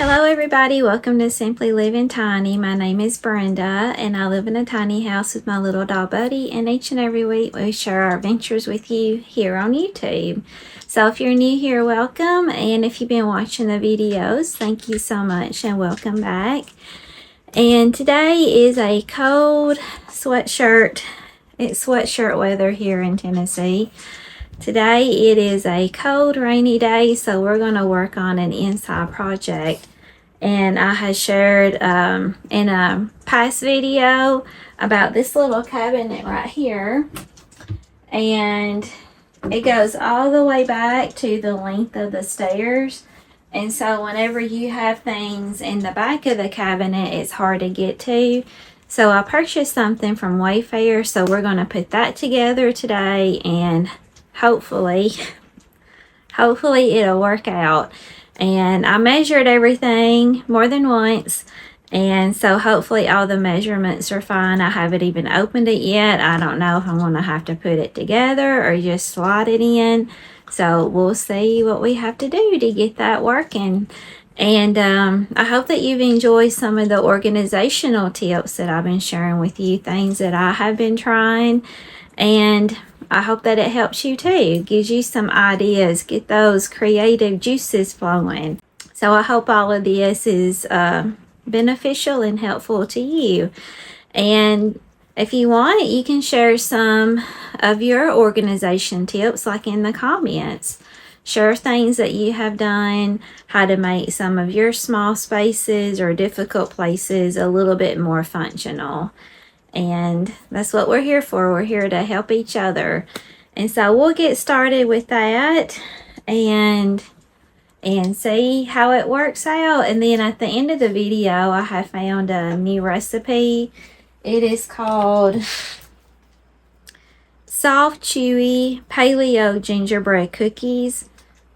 Hello everybody, welcome to Simply Living Tiny. My name is Brenda and I live in a tiny house with my little dog Buddy, and each and every week we share our adventures with you here on YouTube. So if you're new here, welcome, and if you've been watching the videos, thank you so much and welcome back. And today is a cold sweatshirt. It's sweatshirt weather here in Tennessee. Today it is a cold, rainy day, so we're going to work on an inside project. And I had shared in a past video about this little cabinet right here. And it goes all the way back to the length of the stairs. And so whenever you have things in the back of the cabinet, it's hard to get to. So I purchased something from Wayfair, so we're going to put that together today, and hopefully it'll work out. And I measured everything more than once, and so hopefully all the measurements are fine. I haven't even opened it yet. I don't know if I'm going to have to put it together or just slide it in. So we'll see what we have to do to get that working. And I hope that you've enjoyed some of the organizational tips that I've been sharing with you, things that I have been trying, and I hope that it helps you too, gives you some ideas, get those creative juices flowing. So I hope all of this is beneficial and helpful to you. And if you want, you can share some of your organization tips, like in the comments. Share things that you have done, how to make some of your small spaces or difficult places a little bit more functional. And that's what we're here for. We're here to help each other. And so we'll get started with that and see how it works out. And then at the end of the video, I have found a new recipe. It is called soft, chewy paleo gingerbread cookies,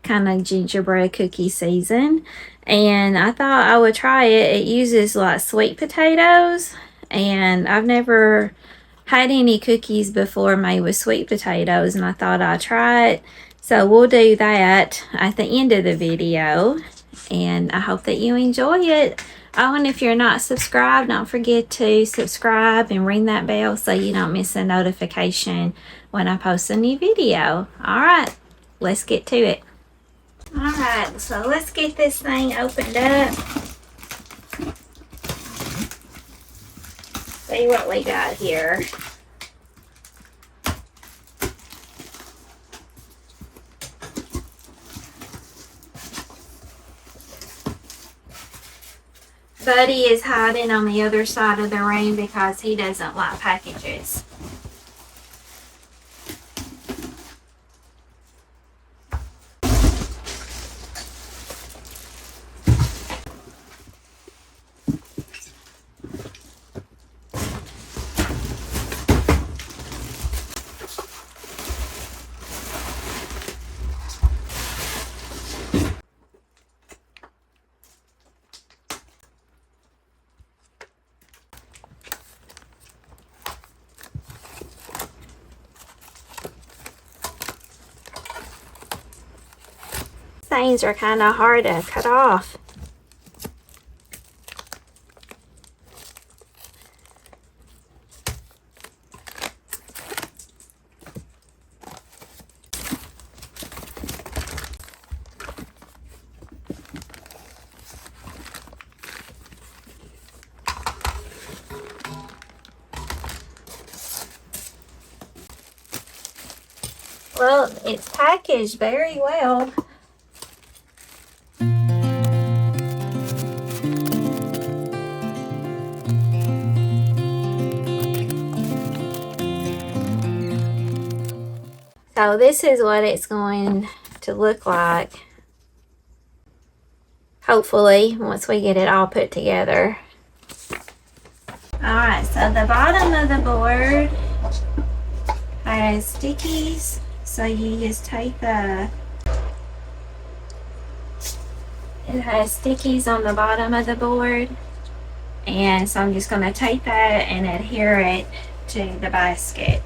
kind of gingerbread cookie season. And I thought I would try it. It uses like sweet potatoes. And I've never had any cookies before made with sweet potatoes, and I thought I'd try it. So we'll do that at the end of the video, and I hope that you enjoy it. Oh, and if you're not subscribed, don't forget to subscribe and ring that bell so you don't miss a notification when I post a new video. All right, let's get to it. All right, so let's get this thing opened up. See what we got here. Buddy is hiding on the other side of the room because he doesn't like packages. Things are kind of hard to cut off. Well, it's packaged very well. So this is what it's going to look like, hopefully, once we get it all put together. Alright, so the bottom of the board has stickies, so you just take it has stickies on the bottom of the board, and so I'm just going to take that and adhere it to the basket.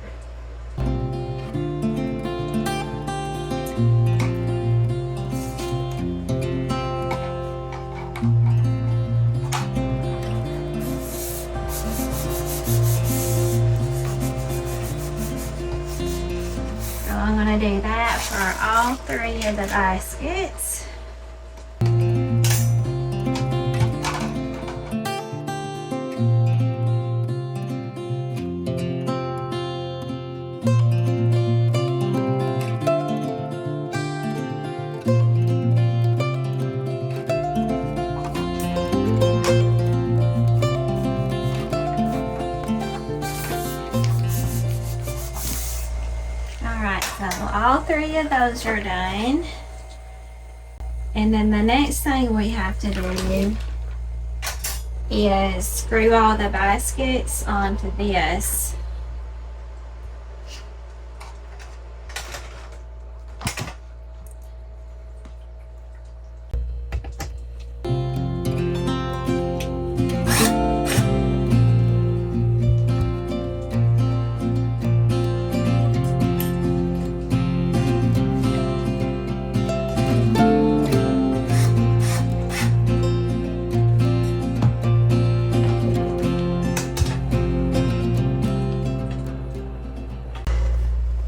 for all 3 of the baskets. All 3 of those are done. And then the next thing we have to do is screw all the baskets onto this.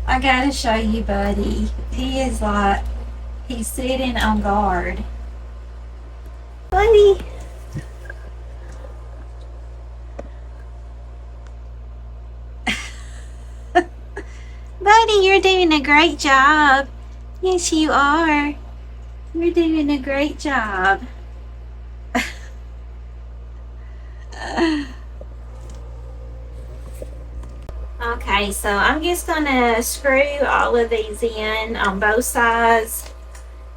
I gotta show you Buddy. He is like, he's sitting on guard. Buddy. Buddy, you're doing a great job. Yes, you are. You're doing a great job. Okay, so I'm just gonna screw all of these in on both sides,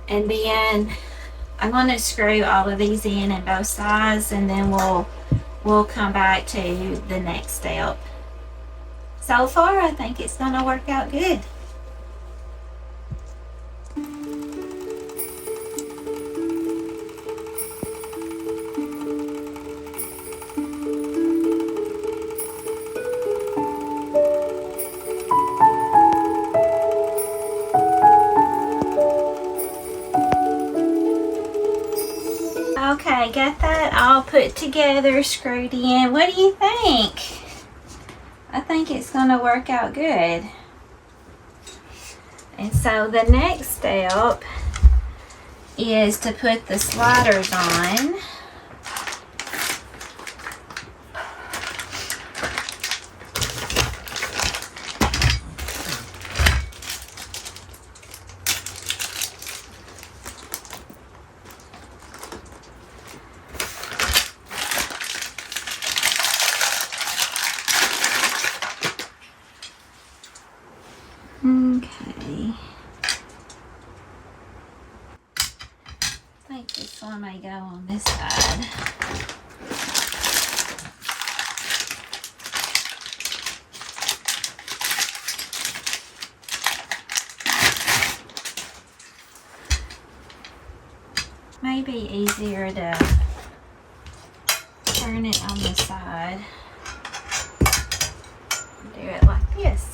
and then I'm gonna screw all of these in both sides, and then we'll come back to the next step. So far, I think it's gonna work out good. Okay, got that all put together, screwed in. What do you think? I think it's gonna work out good. And so the next step is to put the sliders on. Okay. I think this one may go on this side. Maybe easier to turn it on the side. Do it like this.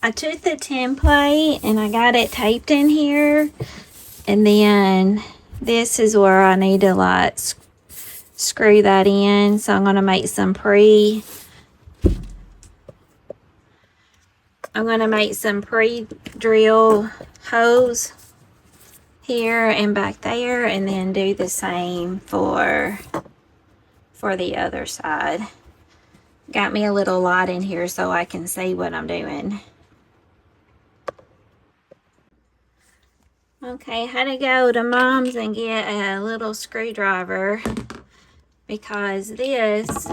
I took the template and I got it taped in here. And then this is where I need to like screw that in. So I'm going to make some pre-drill holes here and back there, and then do the same for the other side. Got me a little light in here so I can see what I'm doing. Okay, had to go to Mom's and get a little screwdriver because this,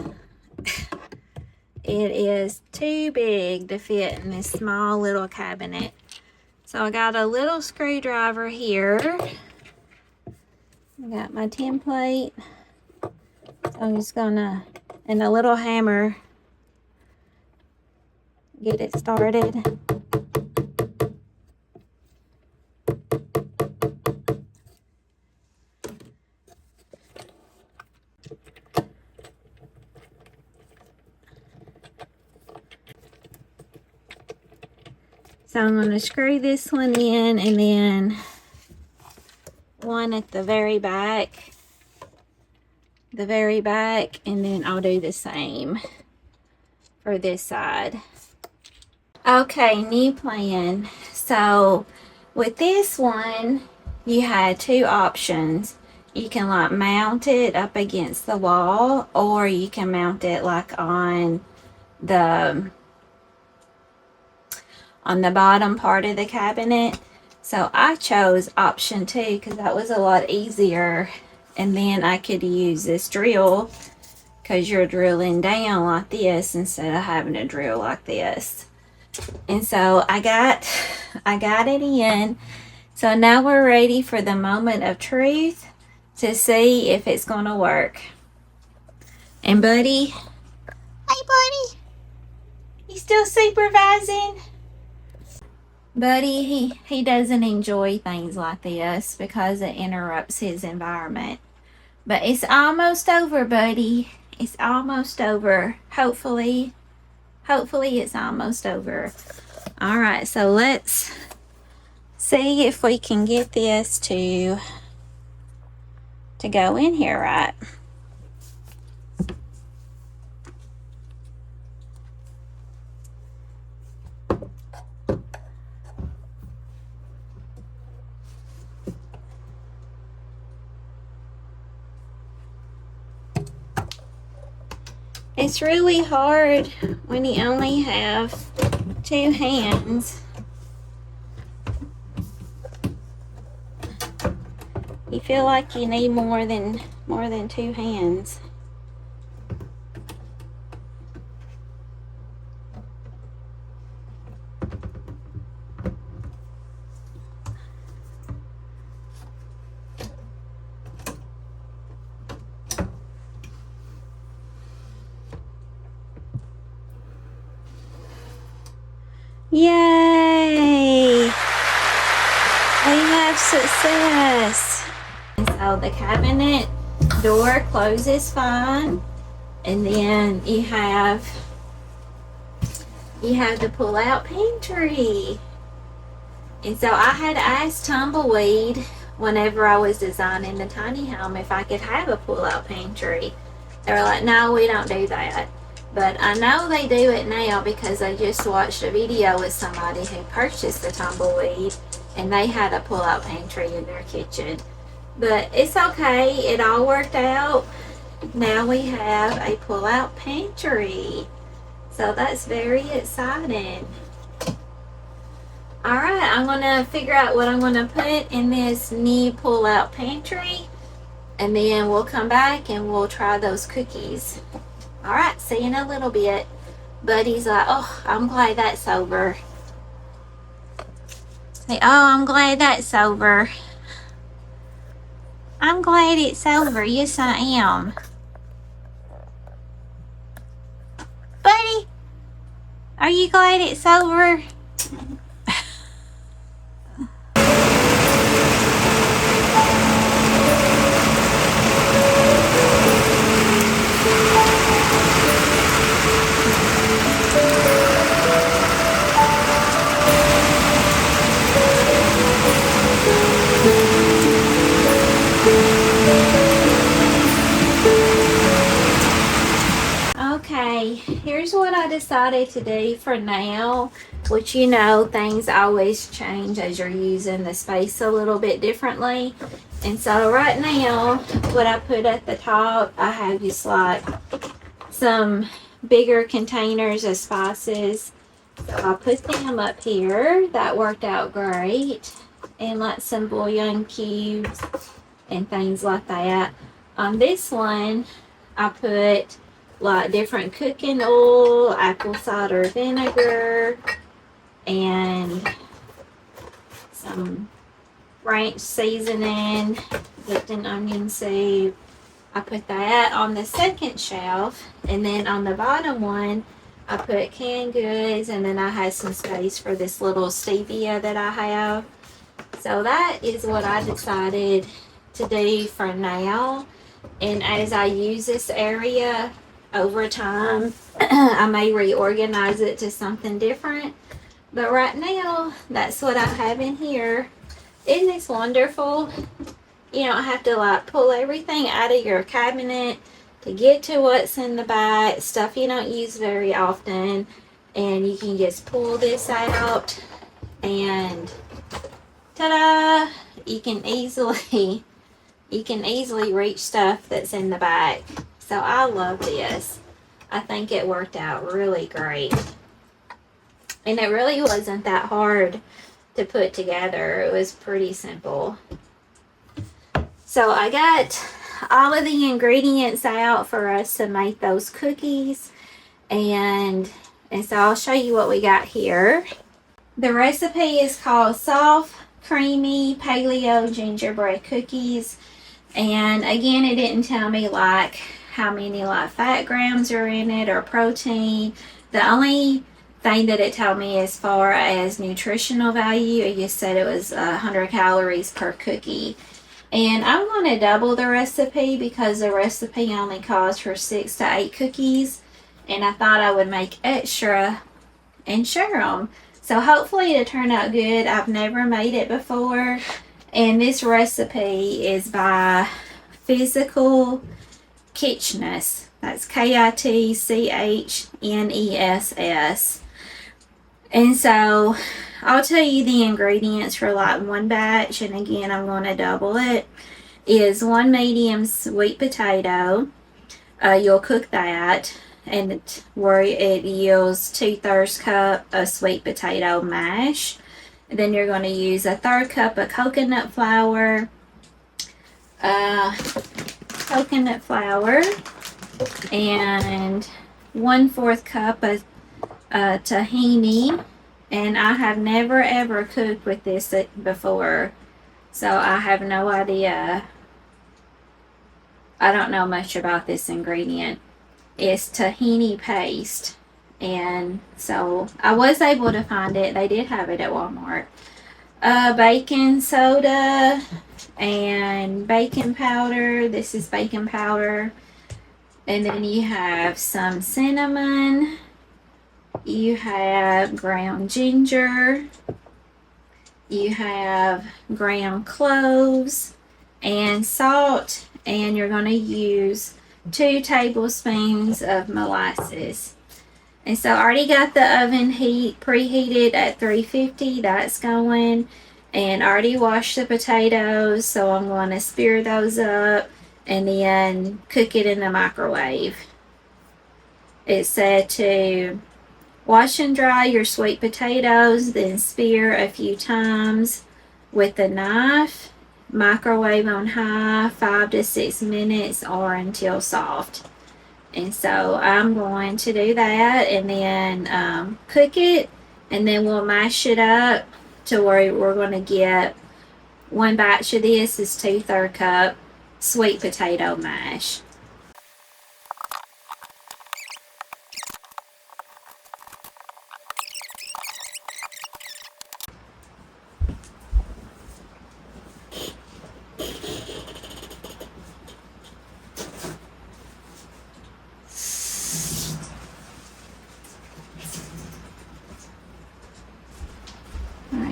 it is too big to fit in this small little cabinet. So I got a little screwdriver here. I got my template. So I'm just gonna, and a little hammer, get it started. So I'm going to screw this one in, and then one at the very back, and then I'll do the same for this side. Okay, new plan. So with this one, you had two options. You can like mount it up against the wall, or you can mount it like on the bottom part of the cabinet. So I chose option 2 because that was a lot easier, and then I could use this drill because you're drilling down like this instead of having to drill like this. And so I got it in. So now we're ready for the moment of truth to see if it's gonna work. And Buddy, hey Buddy, you still supervising? Buddy, he doesn't enjoy things like this because it interrupts his environment. But it's almost over, Buddy. It's almost over. Hopefully it's almost over. All right, so let's see if we can get this to go in here right. It's really hard when you only have 2 hands. You feel like you need more than 2 hands. Yay! We have success. And so the cabinet door closes fine, and then you have the pull-out pantry. And so I had asked Tumbleweed whenever I was designing the tiny home if I could have a pull-out pantry. They were like, no, we don't do that. But I know they do it now because I just watched a video with somebody who purchased the Tumbleweed, and they had a pull-out pantry in their kitchen. But it's okay, it all worked out. Now we have a pull-out pantry. So that's very exciting. Alright, I'm going to figure out what I'm going to put in this new pull-out pantry, and then we'll come back and we'll try those cookies. Alright, see you in a little bit. Buddy's like, oh, I'm glad that's over. Say, oh, I'm glad that's over. I'm glad it's over. Yes, I am. Buddy, are you glad it's over? Okay, here's what I decided to do for now, which you know, things always change as you're using the space a little bit differently. And so right now, what I put at the top, I have just like some bigger containers of spices. So I put them up here. That worked out great. And like some bouillon cubes and things like that. On this one, I put like different cooking oil, apple cider vinegar, and some ranch seasoning, dipped in onion soup. I put that on the second shelf, and then on the bottom one, I put canned goods, and then I had some space for this little stevia that I have. So that is what I decided to do for now. And as I use this area over time, I may reorganize it to something different. But right now, that's what I have in here. Isn't this wonderful? You don't have to like pull everything out of your cabinet to get to what's in the back, stuff you don't use very often. And you can just pull this out and ta-da! You can easily reach stuff that's in the back. So I love this. I think it worked out really great. And it really wasn't that hard to put together. It was pretty simple. So I got all of the ingredients out for us to make those cookies. And so I'll show you what we got here. The recipe is called Soft, Creamy Paleo Gingerbread Cookies. And again, it didn't tell me like how many like fat grams are in it or protein. The only thing that it told me as far as nutritional value, it just said it was 100 calories per cookie. And I'm going to double the recipe because the recipe only calls for 6 to 8 cookies. And I thought I would make extra and share them. So hopefully it'll turn out good. I've never made it before. And this recipe is by Physical Kitchness. That's KITCHNESS. And so I'll tell you the ingredients for like one batch. And again, I'm going to double it. Is 1 medium sweet potato. You'll cook that. And where it yields 2/3 cup of sweet potato mash. And then you're going to use 1/3 cup of coconut flour, and 1/4 cup of tahini. And I have never ever cooked with this before, so I have no idea. I don't know much about this ingredient. It's tahini paste. And so I was able to find it. They did have it at Walmart. Baking soda and baking powder. This is baking powder. And then you have some cinnamon. You have ground ginger. You have ground cloves and salt. And you're going to use 2 tablespoons of molasses. And so I already got the oven preheated at 350. That's going. And I already washed the potatoes. So I'm going to spear those up and then cook it in the microwave. It said to wash and dry your sweet potatoes, then spear a few times with a knife. Microwave on high 5 to 6 minutes or until soft. And so I'm going to do that and then cook it, and then we'll mash it up to where we're going to get one batch of this is 2/3 cup sweet potato mash.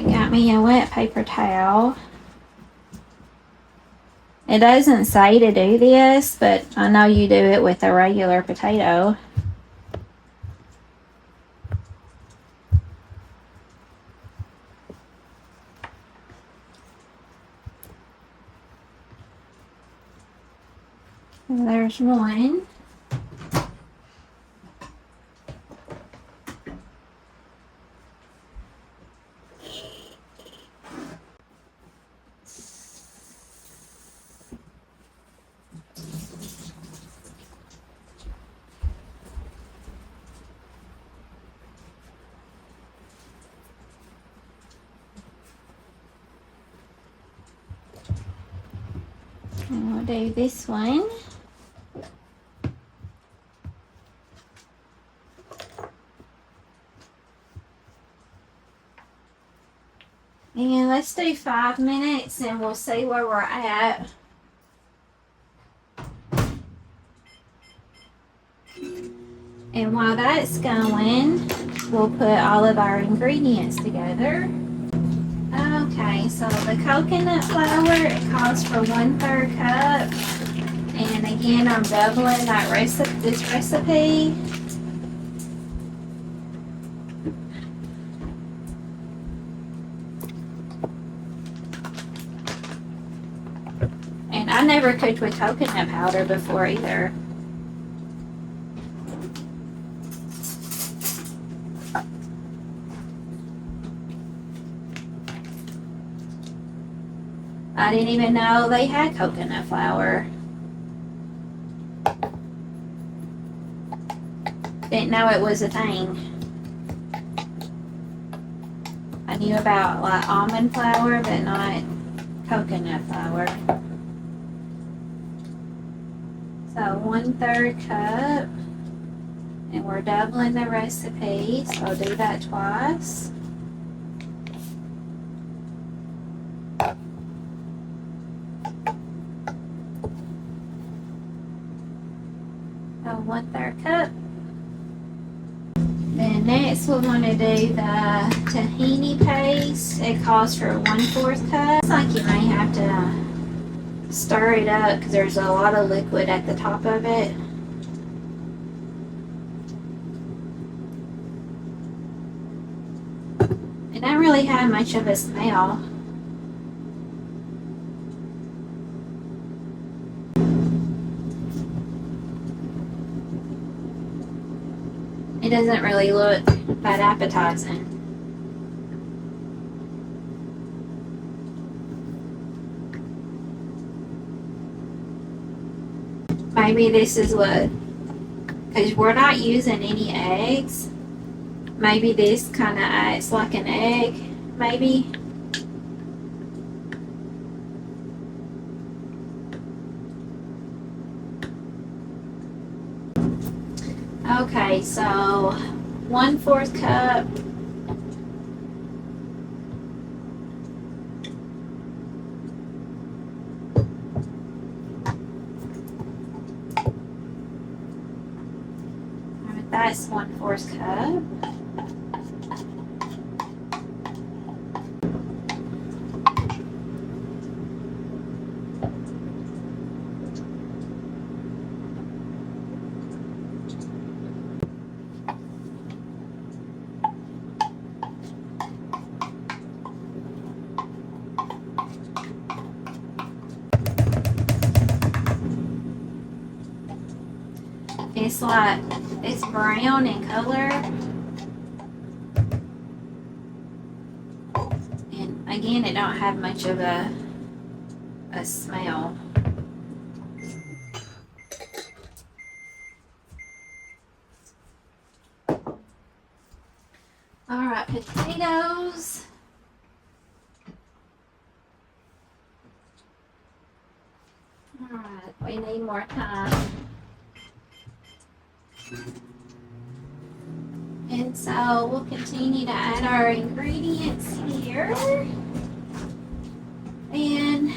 Got me a wet paper towel. It doesn't say to do this, but I know you do it with a regular potato. And there's one. And we'll do this one. And let's do 5 minutes and we'll see where we're at. And while that's going, we'll put all of our ingredients together. Okay, so the coconut flour, it calls for 1/3 cup. And again, I'm doubling this recipe. And I never cooked with coconut powder before either. I didn't even know they had coconut flour. Didn't know it was a thing. I knew about like almond flour, but not coconut flour. So 1/3 cup, and we're doubling the recipe, so I'll do that twice. So 1/3 cup. Then next we're going to do the tahini paste. It calls for 1/4 cup. It's like you may have to stir it up because there's a lot of liquid at the top of it. It doesn't really have much of a smell. It doesn't really look that appetizing. Maybe this is what, because we're not using any eggs. Maybe this kind of acts like an egg, maybe. Okay, so 1/4 cup. Alright, that's 1/4 cup. It's brown in color. And again, it don't have much of a smell. Alright, potatoes. Alright, we need more time. And so we'll continue to add our ingredients here. And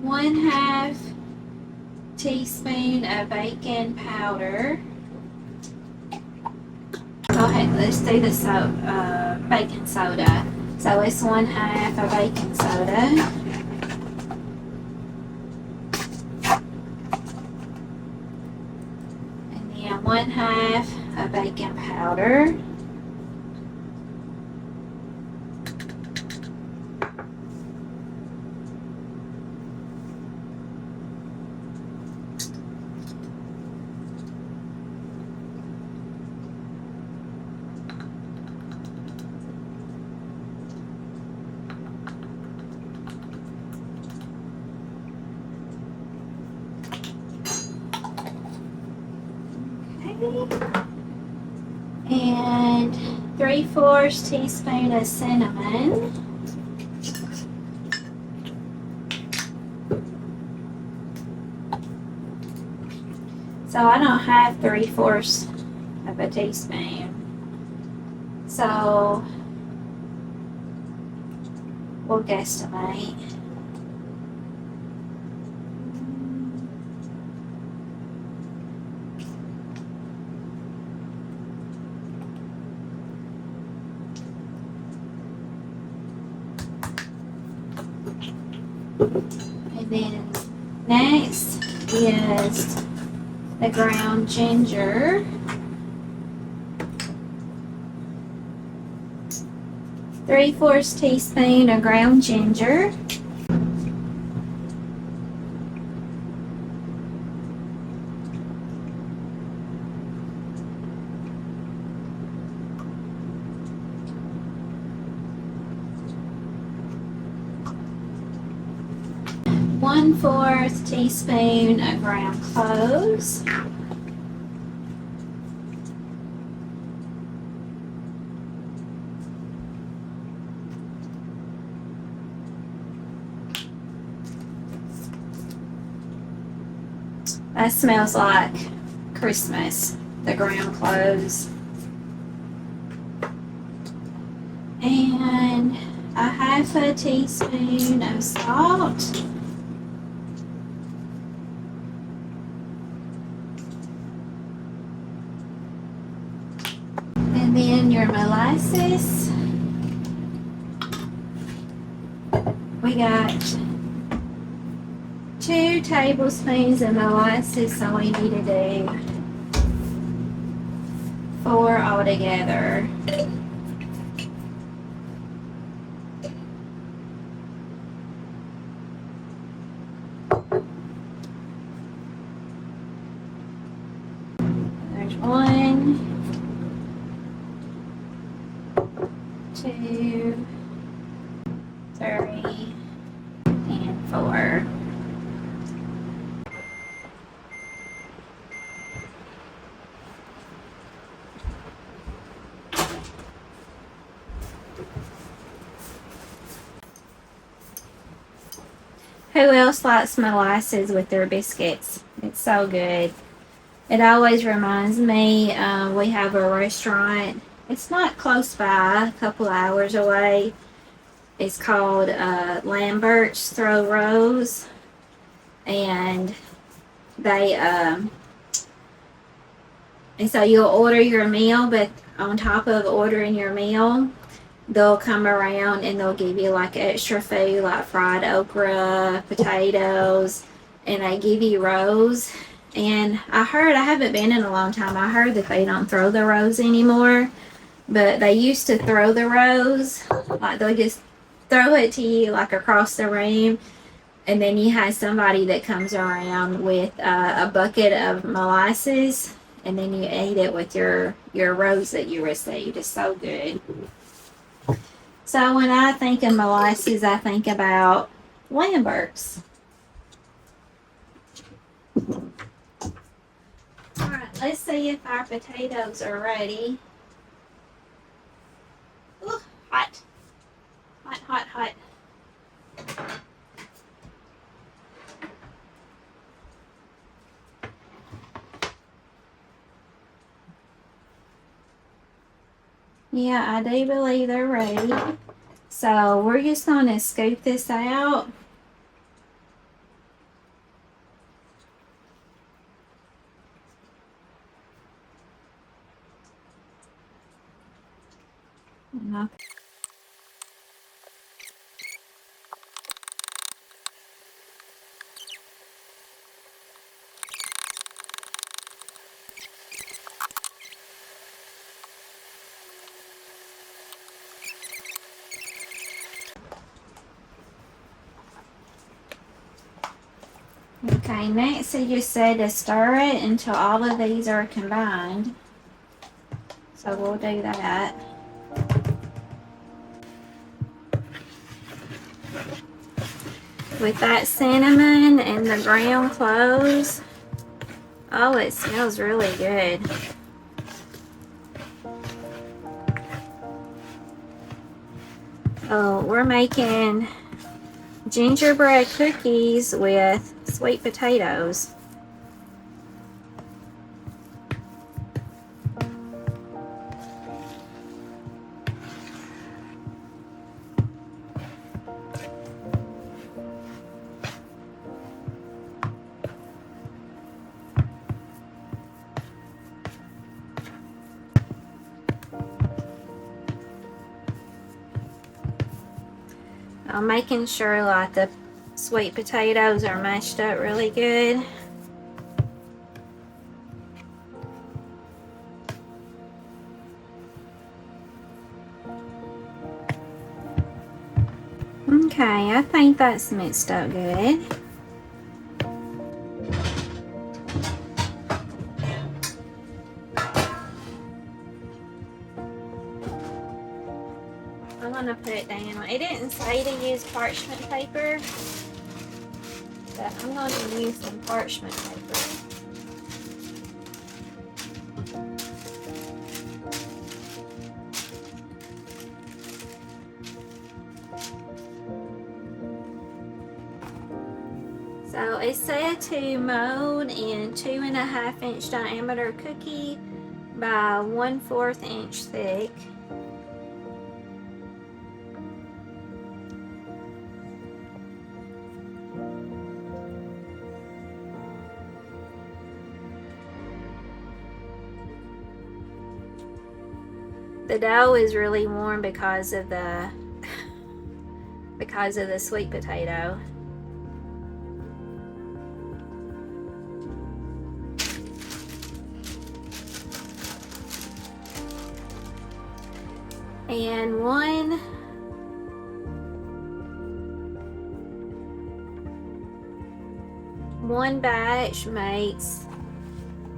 1/2 teaspoon of baking powder. Go ahead, let's do the baking soda. So it's 1/2 of baking soda. And then 1/2 of baking powder. And 3/4 teaspoon of cinnamon. So I don't have 3/4 of a teaspoon. So we'll guesstimate. And then next is the ground ginger. 3/4 teaspoon of ground ginger. One-fourth teaspoon of ground cloves. That smells like Christmas, the ground cloves. And a half a teaspoon of salt. And then your molasses. We got 2 tablespoons of molasses, so we need to do 4 altogether. There's 1, 2, 3, and 4. Who else likes molasses with their biscuits? It's so good. It always reminds me, we have a restaurant. It's not close by, a couple hours away. It's called Lambert's Throw Rose. And they, and so you'll order your meal, but on top of ordering your meal, they'll come around and they'll give you like extra food, like fried okra, potatoes, and they give you rows. And I haven't been in a long time, I heard that they don't throw the rows anymore, but they used to throw the rows, like they'll just throw it to you like across the room, and then you have somebody that comes around with a bucket of molasses, and then you eat it with your rows that you received. It's so good. So when I think of molasses, I think about Lambert's. Alright, let's see if our potatoes are ready. Ooh, hot. Hot, hot, hot. Yeah, I do believe they're ready. So we're just going to scoop this out. Okay, next he just said to stir it until all of these are combined. So we'll do that. With that cinnamon and the ground cloves, Oh, it smells really good. Oh, we're making gingerbread cookies with sweet potatoes. I'm making sure like the sweet potatoes are mashed up really good. Okay, I think that's mixed up good. I'm gonna put it down. It didn't say to use parchment paper, but I'm gonna use some parchment paper. So it said to mold in 2.5-inch diameter cookie by 1/4 inch thick. The dough is really warm because of the sweet potato. And one batch makes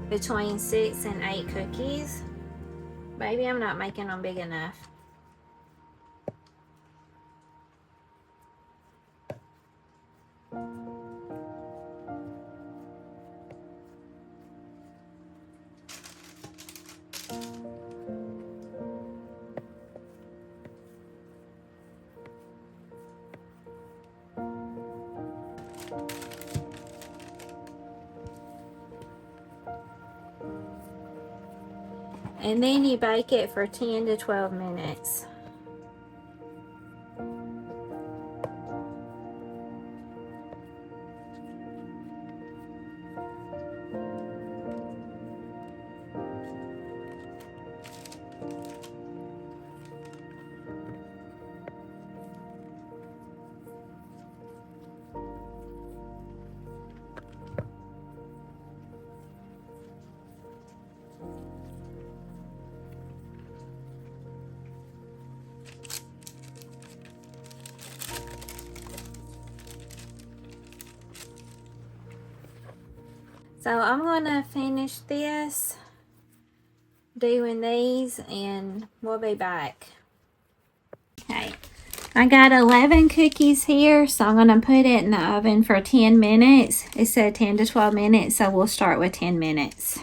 between 6 and 8 cookies. Maybe I'm not making them big enough. And then you bake it for 10 to 12 minutes. So I'm gonna finish this, doing these, and we'll be back. Okay, I got 11 cookies here, so I'm gonna put it in the oven for 10 minutes. It said 10 to 12 minutes, so we'll start with 10 minutes.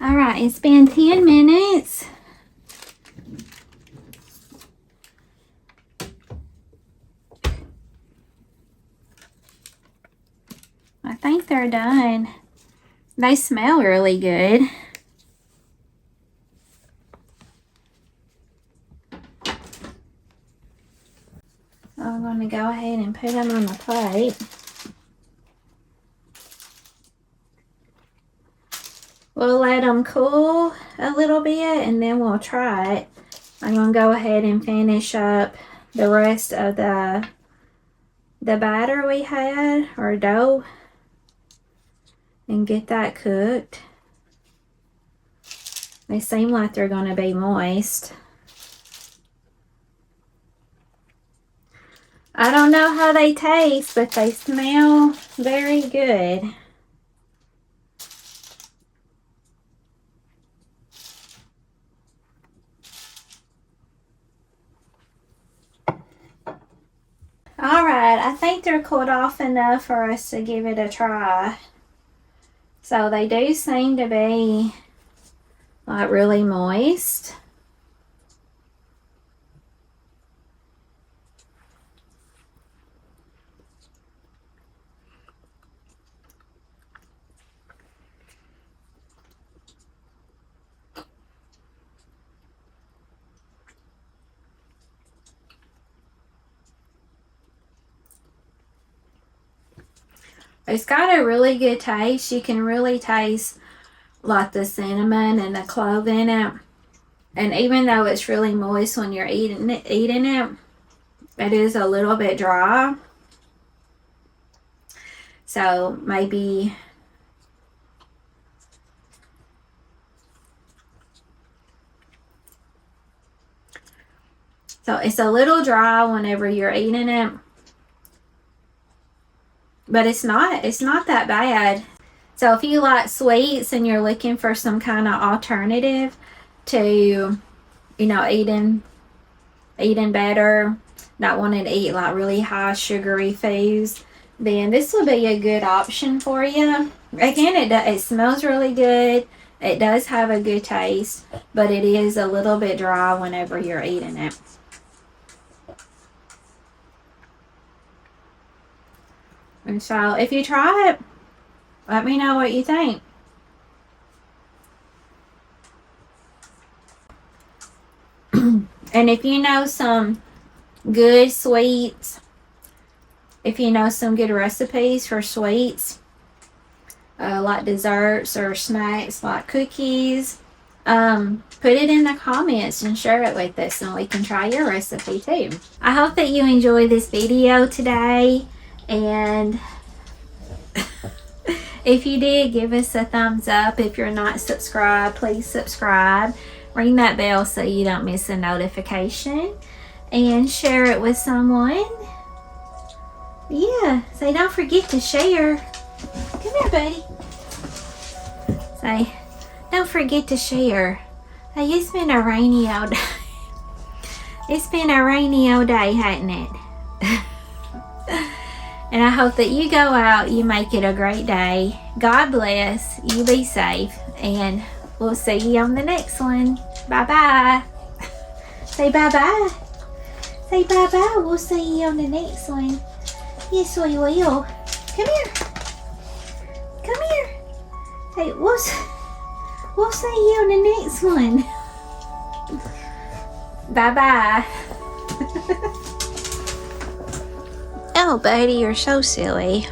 All right, it's been 10 minutes. I think they're done. They smell really good. I'm going to go ahead and put them on the plate. We'll let them cool a little bit and then we'll try it. I'm going to go ahead and finish up the rest of the batter we had, or dough, and get that cooked. They seem like they're going to be moist. I don't know how they taste, but they smell very good. I think they're cooled off enough for us to give it a try. So they do seem to be like really moist. It's got a really good taste. You can really taste like the cinnamon and the clove in it. And even though it's really moist when you're eating it, it is a little bit dry. So maybe it's a little dry whenever you're eating it. But it's not that bad. So if you like sweets and you're looking for some kind of alternative to, you know, eating better, not wanting to eat like really high sugary foods, then this will be a good option for you. Again, it smells really good. It does have a good taste, but it is a little bit dry whenever you're eating it. And so if you try it, let me know what you think. And if you know some good sweets, if you know some good recipes for sweets, like desserts or snacks like cookies, put it in the comments and share it with us and we can try your recipe too. I hope that you enjoyed this video today, and if you did, give us a thumbs up. If you're not subscribed, please subscribe. Ring that bell so you don't miss a notification, and share it with someone. Yeah, say don't forget to share. Come here, buddy. Say don't forget to share. Hey, it's been a rainy old day. It's been a rainy old day, hasn't it? And I hope that you go out, you make it a great day. God bless, you be safe, and we'll see you on the next one. Bye-bye. Say bye-bye. Say bye-bye. We'll see you on the next one. Yes, we will. Come here. Come here. Hey, we'll see you on the next one. Bye-bye. Oh, buddy, you're so silly.